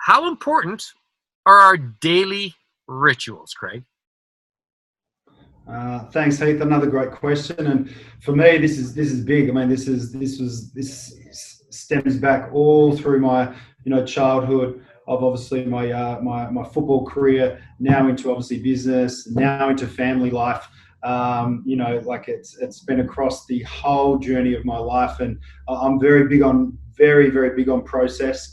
How important are our daily rituals, Craig? Thanks, Heath. Another great question, and for me, this is big. I mean, this stems back all through my childhood of obviously my football career, now into obviously business, now into family life. Like it's been across the whole journey of my life, and I'm very very big on process.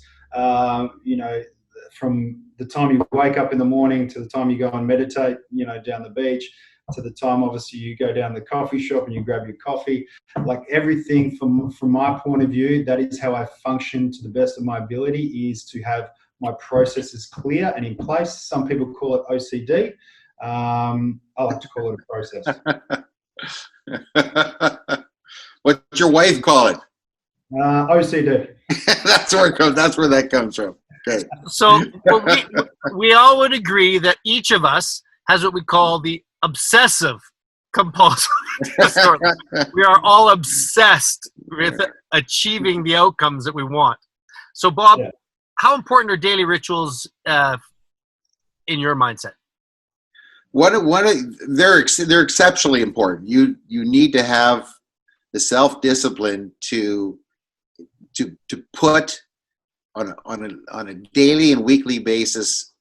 From the time you wake up in the morning to the time you go and meditate, down the beach, to the time obviously you go down the coffee shop and you grab your coffee, like everything from my point of view, that is how I function to the best of my ability, is to have my processes clear and in place. Some people call it OCD. I like to call it a process. What's your wife call it? OCD. That's where it comes. That's where that comes from. Okay. So we all would agree that each of us has what we call the obsessive compulsive disorder. We are all obsessed with achieving the outcomes that we want. So, Bob, how important are daily rituals in your mindset? They're exceptionally important. You need to have the self-discipline to put on a daily and weekly basis,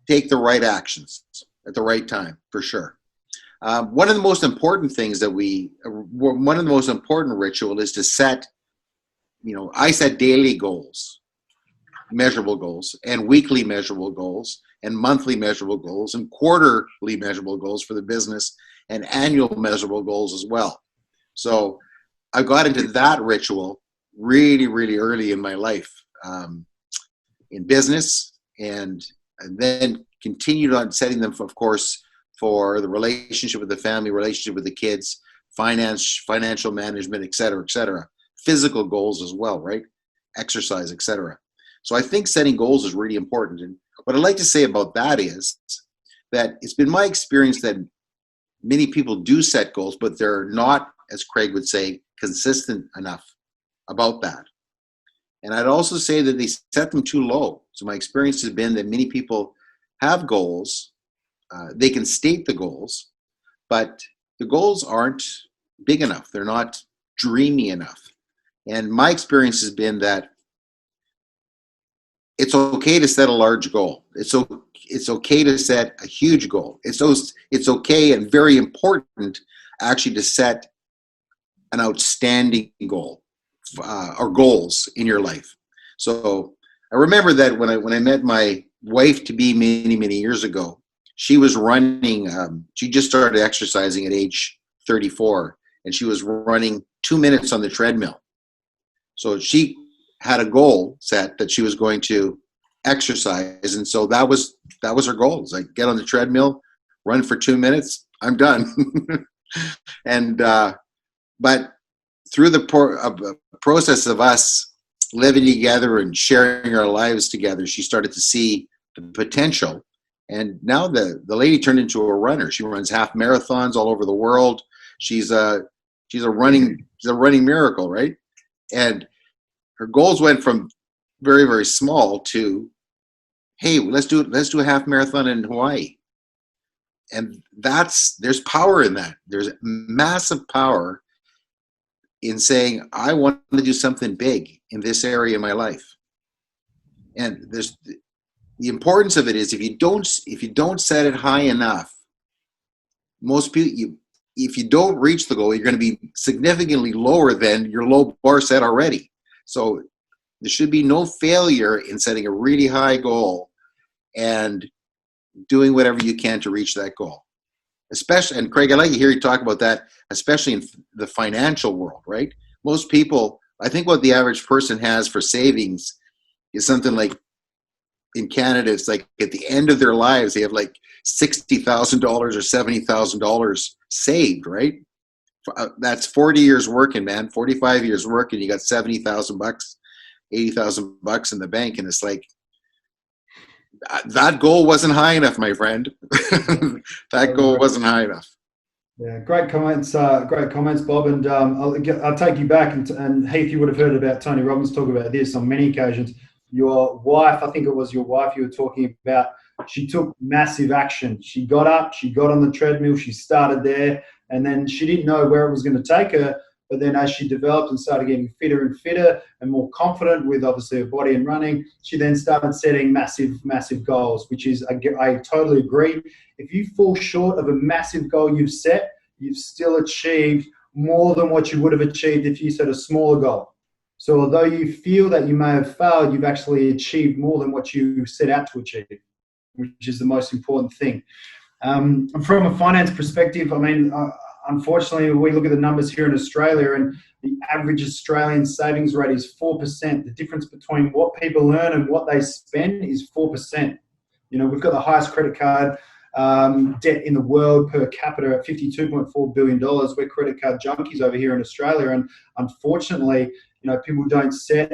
take the right actions at the right time, for sure. One of the most important things one of the most important ritual is to set, I set daily goals, measurable goals, and weekly measurable goals, and monthly measurable goals, and quarterly measurable goals for the business, and annual measurable goals as well. So I got into that ritual really, really early in my life, in business, and then continued on setting them, of course, for the relationship with the family, relationship with the kids, financial management, et cetera, physical goals as well, right? Exercise, et cetera. So I think setting goals is really important. And what I'd like to say about that is that it's been my experience that many people do set goals, but they're not, as Craig would say, consistent enough about that. And I'd also say that they set them too low. So my experience has been that many people have goals. They can state the goals, but the goals aren't big enough. They're not dreamy enough. And my experience has been that it's okay to set a large goal. It's okay to set a huge goal. It's okay and very important actually to set an outstanding goal or goals in your life. So I remember that when I met my wife to be many years ago, she was running. She just started exercising at age 34, and she was running 2 minutes on the treadmill. So she had a goal set that she was going to exercise, and so that was her goal. It was like, get on the treadmill, run for 2 minutes, I'm done. And but through the process of us living together and sharing our lives together, she started to see the potential. And now the lady turned into a runner. She runs half marathons all over the world. She's a running miracle, right? And her goals went from very, very small to, hey, let's do a half marathon in Hawaii. And there's power in that. There's massive power in saying, I want to do something big in this area of my life. And there's the importance of it is if you don't set it high enough, most people, if you don't reach the goal, you're going to be significantly lower than your low bar set already. So there should be no failure in setting a really high goal and doing whatever you can to reach that goal. Especially, and Craig, I'd like to hear you talk about that, especially in the financial world, right? Most people, I think what the average person has for savings is something like, in Canada, it's like at the end of their lives, they have like $60,000 or $70,000 saved, right? That's 40 years working, man, 45 years working. You got $70,000, $80,000 in the bank. And it's like, that goal wasn't high enough, my friend. That goal wasn't high enough. Yeah, great comments, Bob. And I'll take you back, and Heath, you would have heard about Tony Robbins talk about this on many occasions. your wife, I think it was your wife you were talking about, she took massive action. She got up, she got on the treadmill, she started there, and then she didn't know where it was going to take her. But then as she developed and started getting fitter and fitter and more confident with obviously her body and running, she then started setting massive goals, which is, I totally agree. If you fall short of a massive goal you've set, you've still achieved more than what you would have achieved if you set a smaller goal. So although you feel that you may have failed, you've actually achieved more than what you set out to achieve, which is the most important thing. From a finance perspective, I mean, unfortunately, we look at the numbers here in Australia, and the average Australian savings rate is 4%. The difference between what people earn and what they spend is 4%. You know, we've got the highest credit card debt in the world per capita at $52.4 billion. We're credit card junkies over here in Australia, and unfortunately, you know, people don't set,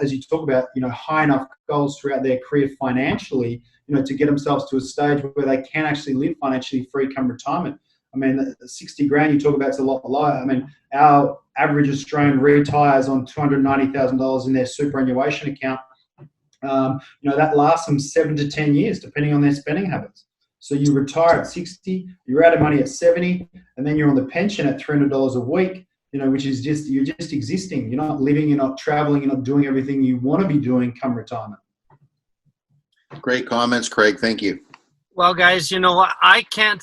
as you talk about, you know, high enough goals throughout their career financially, you know, to get themselves to a stage where they can actually live financially free come retirement. I mean, 60 grand you talk about is a lot lower. I mean, our average Australian retires on $290,000 in their superannuation account. You know, that lasts them 7 to 10 years, depending on their spending habits. So you retire at 60, you're out of money at 70, and then you're on the pension at $300 a week, you know, which is just, you're just existing. You're not living, you're not traveling, you're not doing everything you want to be doing come retirement. Great comments, Craig. Thank you. Well, guys, you know, I can't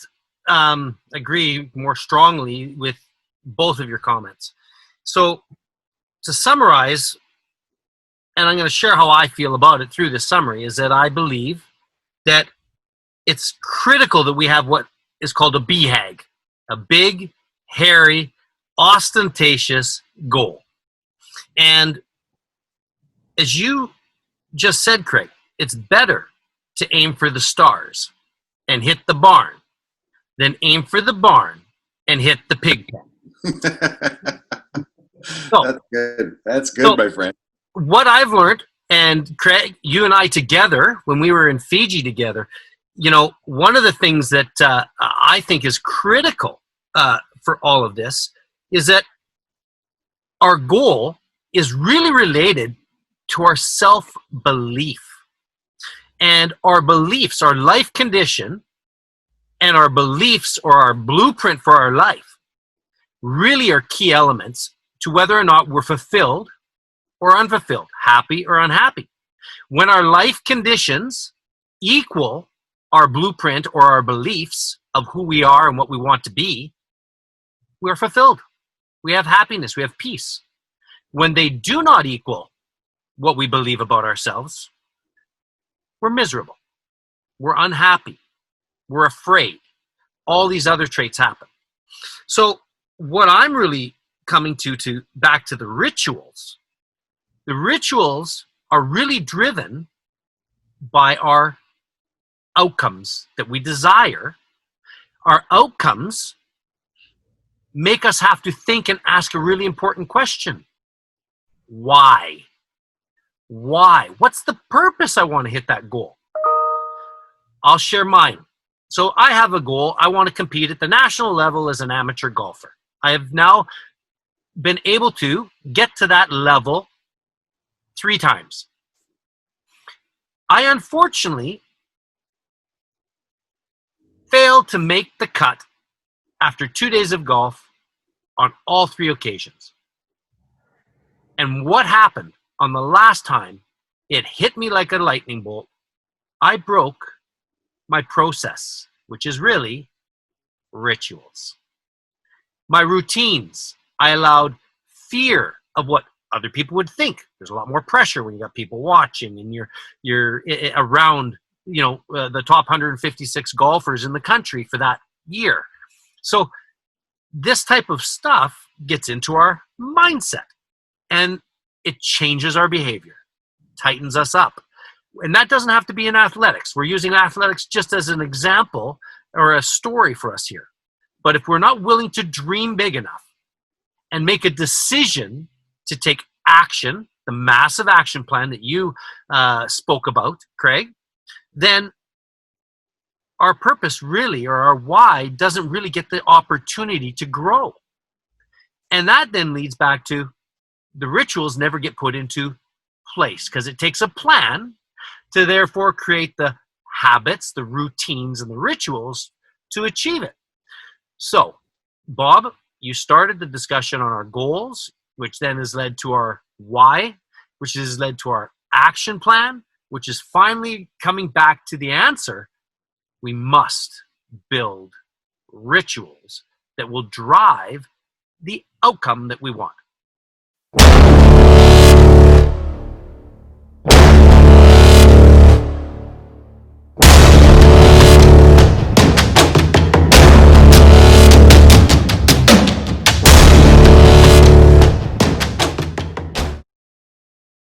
agree more strongly with both of your comments. So to summarize, and I'm going to share how I feel about it through this summary, is that I believe that it's critical that we have what is called a BHAG, a big, hairy, ostentatious goal. And as you just said, Craig, it's better to aim for the stars and hit the barn than aim for the barn and hit the pig pen. That's good. That's good, my friend. What I've learned, and Craig, you and I together, when we were in Fiji together, you know, one of the things that I think is critical for all of this is that our goal is really related to our self-belief. And our beliefs, our life condition, and our beliefs or our blueprint for our life really are key elements to whether or not we're fulfilled or unfulfilled, happy or unhappy. When our life conditions equal our blueprint or our beliefs of who we are and what we want to be, we're fulfilled. We have happiness, we have peace. When they do not equal what we believe about ourselves, we're miserable, we're unhappy, we're afraid. All these other traits happen. So what I'm really coming to back to the rituals are really driven by our outcomes that we desire. Our outcomes make us have to think and ask a really important question. Why? Why? What's the purpose I want to hit that goal? I'll share mine. So I have a goal. I want to compete at the national level as an amateur golfer. I have now been able to get to that level 3 times. I unfortunately failed to make the cut after 2 days of golf on all 3 occasions. And what happened on the last time, it hit me like a lightning bolt. I broke my process, which is really rituals. My routines, I allowed fear of what other people would think. There's a lot more pressure when you got people watching and you're around, you know, the top 156 golfers in the country for that year. So this type of stuff gets into our mindset and it changes our behavior, tightens us up. And that doesn't have to be in athletics. We're using athletics just as an example or a story for us here. But if we're not willing to dream big enough and make a decision to take action, the massive action plan that you spoke about, Craig, then our purpose really, or our why, doesn't really get the opportunity to grow. And that then leads back to the rituals never get put into place, because it takes a plan to therefore create the habits, the routines, and the rituals to achieve it. So, Bob, you started the discussion on our goals, which then has led to our why, which has led to our action plan, which is finally coming back to the answer. We must build rituals that will drive the outcome that we want.